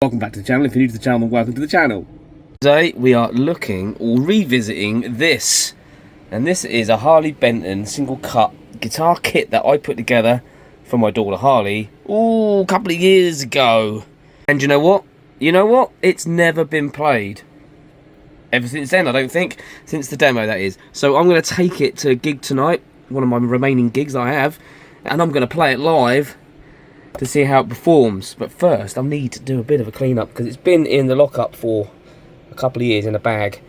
Welcome back to the channel. If you're new to the channel, then welcome to the channel. Today we are looking or revisiting this, and this is a Harley Benton single cut guitar kit that I put together for my daughter Harley a couple of years ago. And you know what? It's never been played ever since then, I don't think. Since the demo, that is. So I'm going to take it to a gig tonight, one of my remaining gigs I have, and I'm going to play it live to see how it performs. But first I need to do a bit of a clean up because it's been in the lockup for a couple of years in a bag.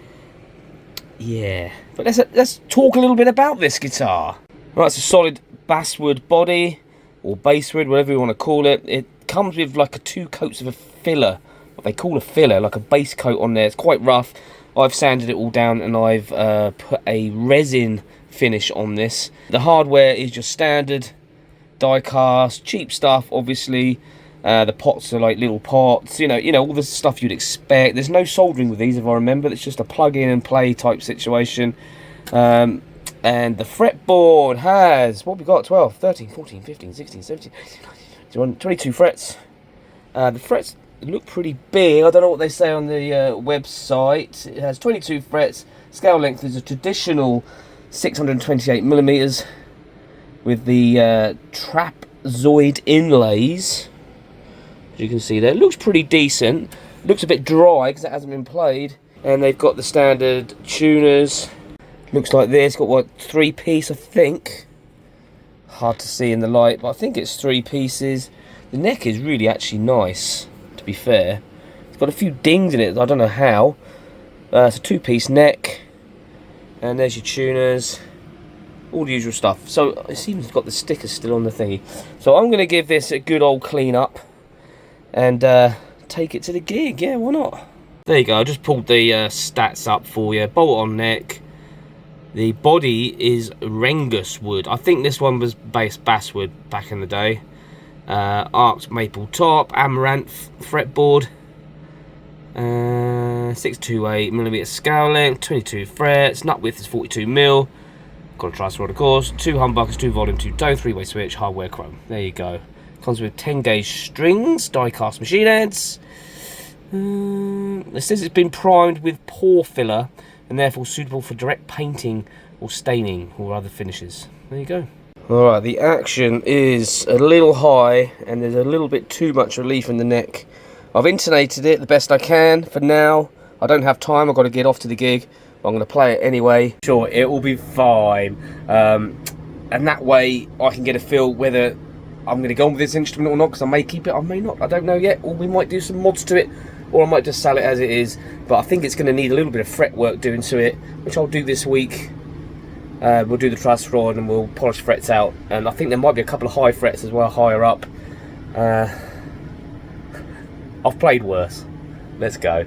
Yeah, but let's talk a little bit about this guitar. Right, it's a solid basswood body or basswood, whatever you want to call it. It comes with like two coats of a filler, what they call a filler, like a base coat on there. It's quite rough. I've sanded it all down and I've put a resin finish on this. The hardware is just standard die cast, cheap stuff, obviously. The pots are like little pots, you know, all the stuff you'd expect. There's no soldering with these, if I remember. It's just a plug in and play type situation. And the fretboard has, what we got, 12, 13, 14, 15, 16, 17, 22 frets. The frets look pretty big. I don't know what they say on the website. It has 22 frets. Scale length is a traditional 628mm. with the trapezoid inlays, as you can see there. It looks pretty decent. Looks a bit dry because it hasn't been played. And they've got the standard tuners. Looks like this. Got what, 3-piece, I think. Hard to see in the light, but I think it's 3 pieces. The neck is really actually nice, to be fair. It's got a few dings in it. I don't know how. It's a 2-piece neck. And there's your tuners. All the usual stuff. So it seems it's got the stickers still on the thingy. So I'm going to give this a good old clean up and take it to the gig. Yeah, why not? There you go. I just pulled the stats up for you. Bolt on neck. The body is Rengus wood. I think this one was based basswood back in the day. Arched maple top, amaranth fretboard. 628mm scale length, 22 frets. Nut width is 42mm. Got a truss rod, of course, 2 humbuckers, 2 volume, 2 tone, 3-way switch, hardware chrome. There you go. Comes with 10 gauge strings, die cast machine heads. It says it's been primed with pore filler and therefore suitable for direct painting or staining or other finishes. There you go. Alright, the action is a little high and there's a little bit too much relief in the neck. I've intonated it the best I can for now. I don't have time, I've got to get off to the gig. I'm going to play it anyway. Sure, it will be fine. And that way I can get a feel whether I'm going to go on with this instrument or not, because I may keep it, I may not, I don't know yet. Or we might do some mods to it, or I might just sell it as it is. But I think it's going to need a little bit of fret work doing to it, which I'll do this week. We'll do the truss rod and we'll polish frets out. And I think there might be a couple of high frets as well, higher up. I've played worse. Let's go.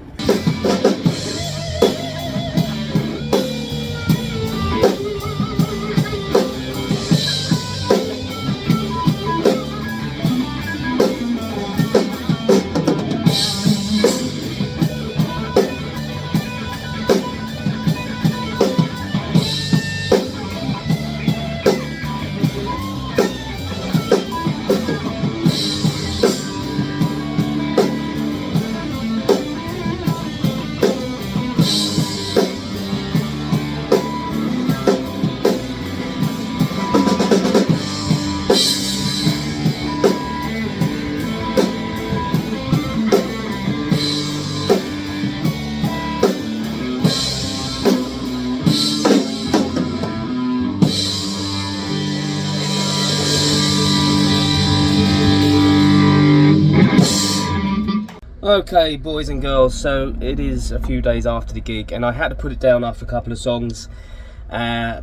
Okay, boys and girls, so it is a few days after the gig and I had to put it down after a couple of songs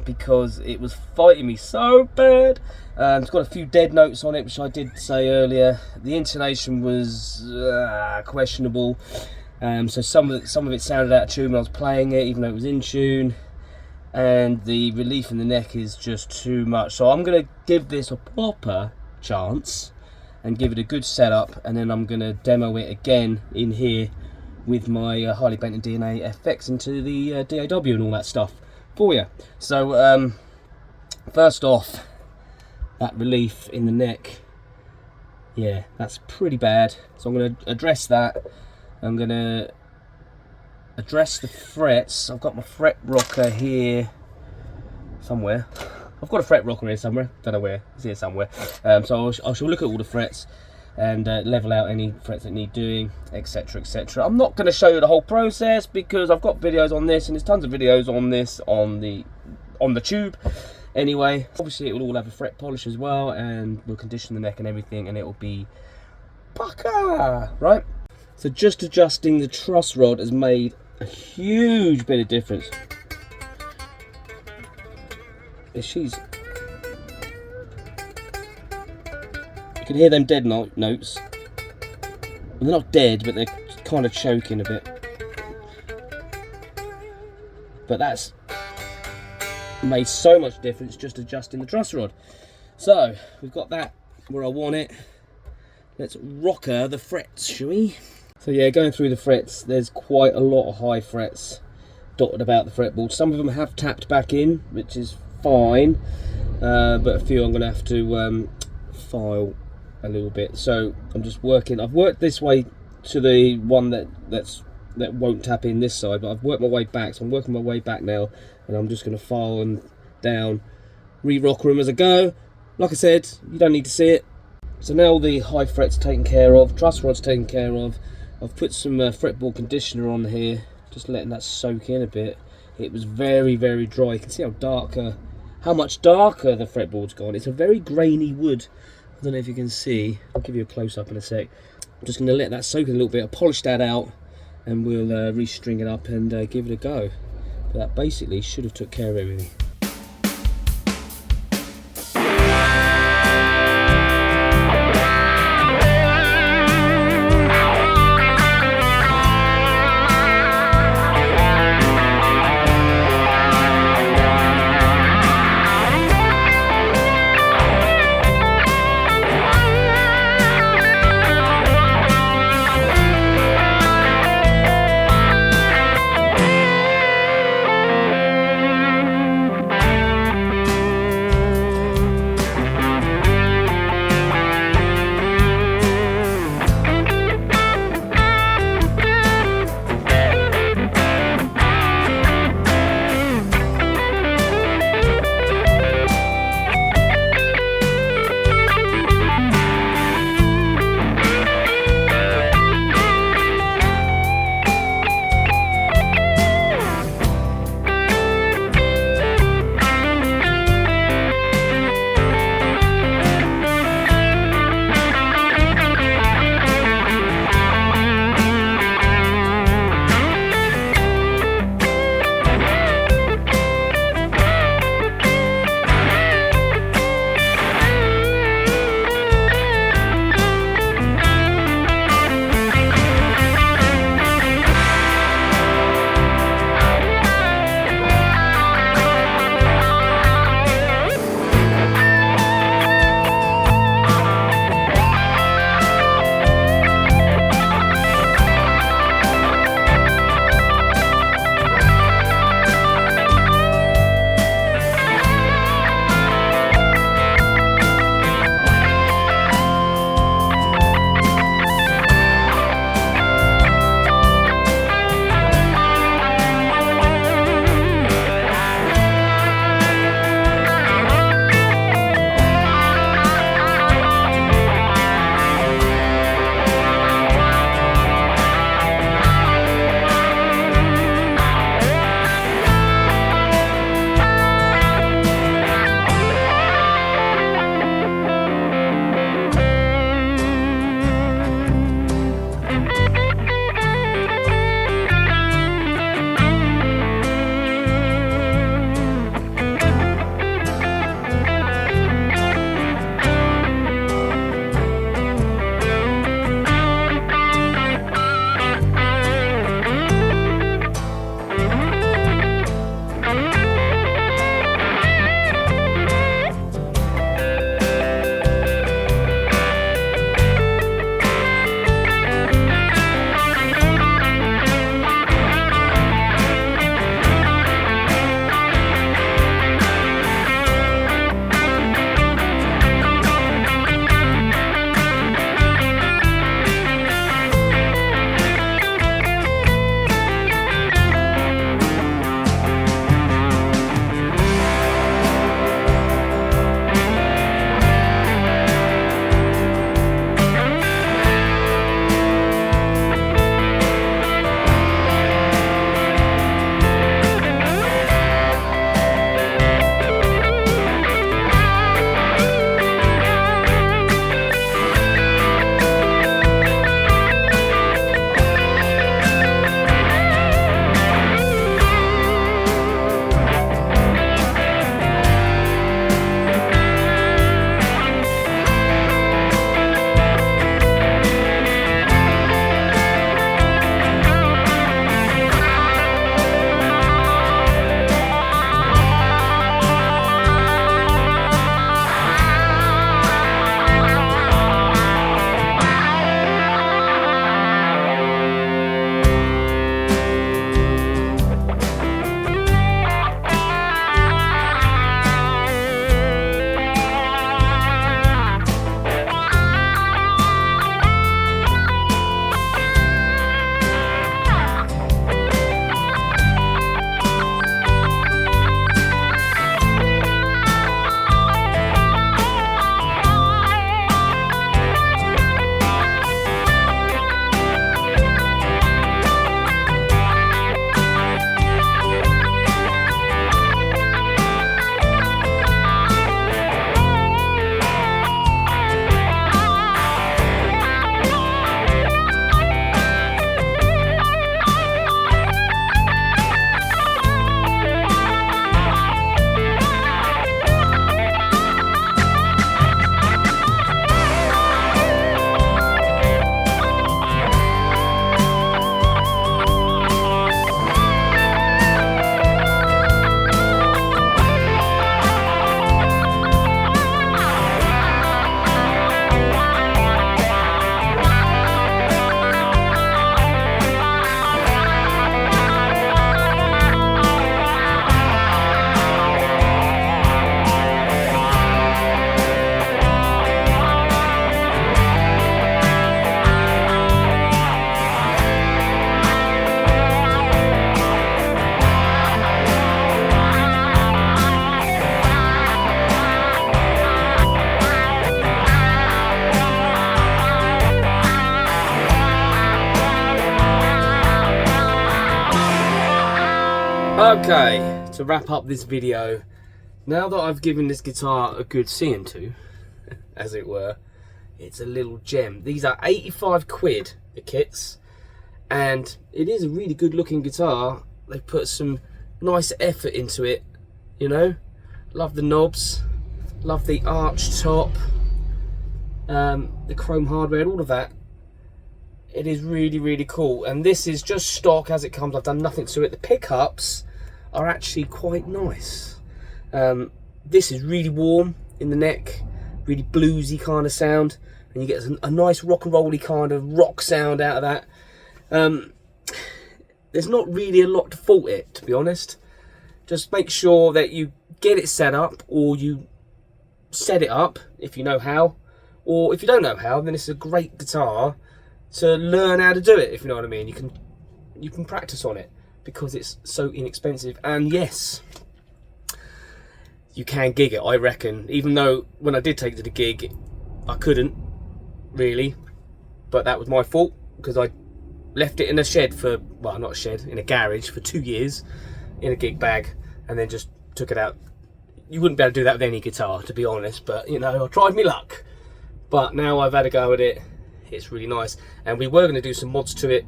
because it was fighting me so bad. It's got a few dead notes on it, which I did say earlier. The intonation was questionable, so some of it sounded out of tune when I was playing it, even though it was in tune, and the relief in the neck is just too much. So I'm going to give this a proper chance and give it a good setup, and then I'm going to demo it again in here with my Harley Benton DNA FX into the DAW and all that stuff for you. So first off, that relief in the neck yeah, that's pretty bad. So I'm going to address that. I'm going to address the frets. I've got my fret rocker here somewhere. I've got a fret rocker here somewhere. Don't know where. It's here somewhere. So I shall look at all the frets and level out any frets that need doing, etc, etc. I'm not going to show you the whole process because I've got videos on this, and there's tons of videos on this on the tube. Anyway, obviously it will all have a fret polish as well, and we'll condition the neck and everything, and it will be pucker, right? So just adjusting the truss rod has made a huge bit of difference. You can hear them dead notes. Well, they're not dead, but they're kind of choking a bit. But that's made so much difference just adjusting the truss rod. So we've got that where I want it. Let's rocker the frets, shall we? So yeah, going through the frets, there's quite a lot of high frets dotted about the fretboard. Some of them have tapped back in, which is fine, but a few I'm going to have to file a little bit. So I'm just working. I've worked this way to the one that won't tap in this side, but I've worked my way back. So I'm working my way back now, and I'm just going to file them down, re-rocker them as I go. Like I said, you don't need to see it. So now all the high frets taken care of, truss rod's taken care of. I've put some fretboard conditioner on here, just letting that soak in a bit. It was very, very dry. You can see how much darker the fretboard's gone. It's a very grainy wood. I don't know if you can see. I'll give you a close-up in a sec. I'm just going to let that soak in a little bit. I'll polish that out, and we'll re-string it up and give it a go. But that basically should have took care of everything. Okay, to wrap up this video, now that I've given this guitar a good seeing to, as it were, it's a little gem. These are 85 quid, the kits, and it is a really good looking guitar. They put some nice effort into it, you know. Love the knobs, love the arched top, the chrome hardware and all of that. It is really, really cool, and this is just stock as it comes. I've done nothing to it. The pickups are actually quite nice. This is really warm in the neck, really bluesy kind of sound, and you get a nice rock and rolly kind of rock sound out of that. There's not really a lot to fault it, to be honest. Just make sure that you get it set up, or you set it up if you know how, or if you don't know how, then it's a great guitar to learn how to do it, if you know what I mean. You can practice on it because it's so inexpensive. And yes, you can gig it, I reckon, even though when I did take it to the gig I couldn't really, but that was my fault because I left it in a shed for, well, not a shed, in a garage for 2 years in a gig bag, and then just took it out. You wouldn't be able to do that with any guitar, to be honest, but you know, I tried my luck. But now I've had a go at it. It's really nice, and we were going to do some mods to it,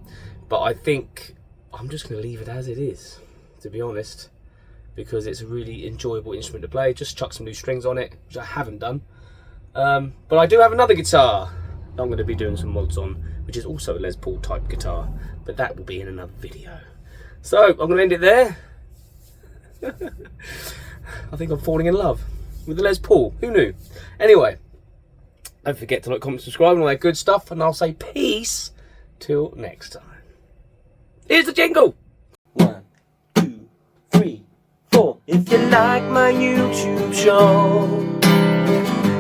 but I think I'm just going to leave it as it is, to be honest, because it's a really enjoyable instrument to play. Just chuck some new strings on it, which I haven't done, but I do have another guitar I'm going to be doing some mods on, which is also a Les Paul type guitar, but that will be in another video. So I'm going to end it there. I think I'm falling in love with the Les Paul. Who knew? Anyway, don't forget to like, comment, subscribe, and all that good stuff. And I'll say peace till next time. Here's the jingle. 1, 2, 3, 4. If you like my YouTube show,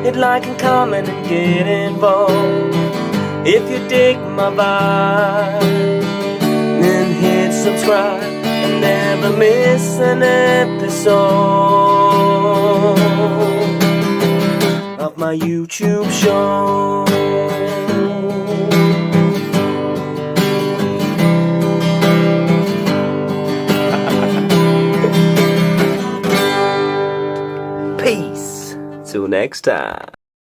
hit like and comment and get involved. If you dig my vibe, then hit subscribe and never miss an episode of my YouTube show. Peace. Till next time.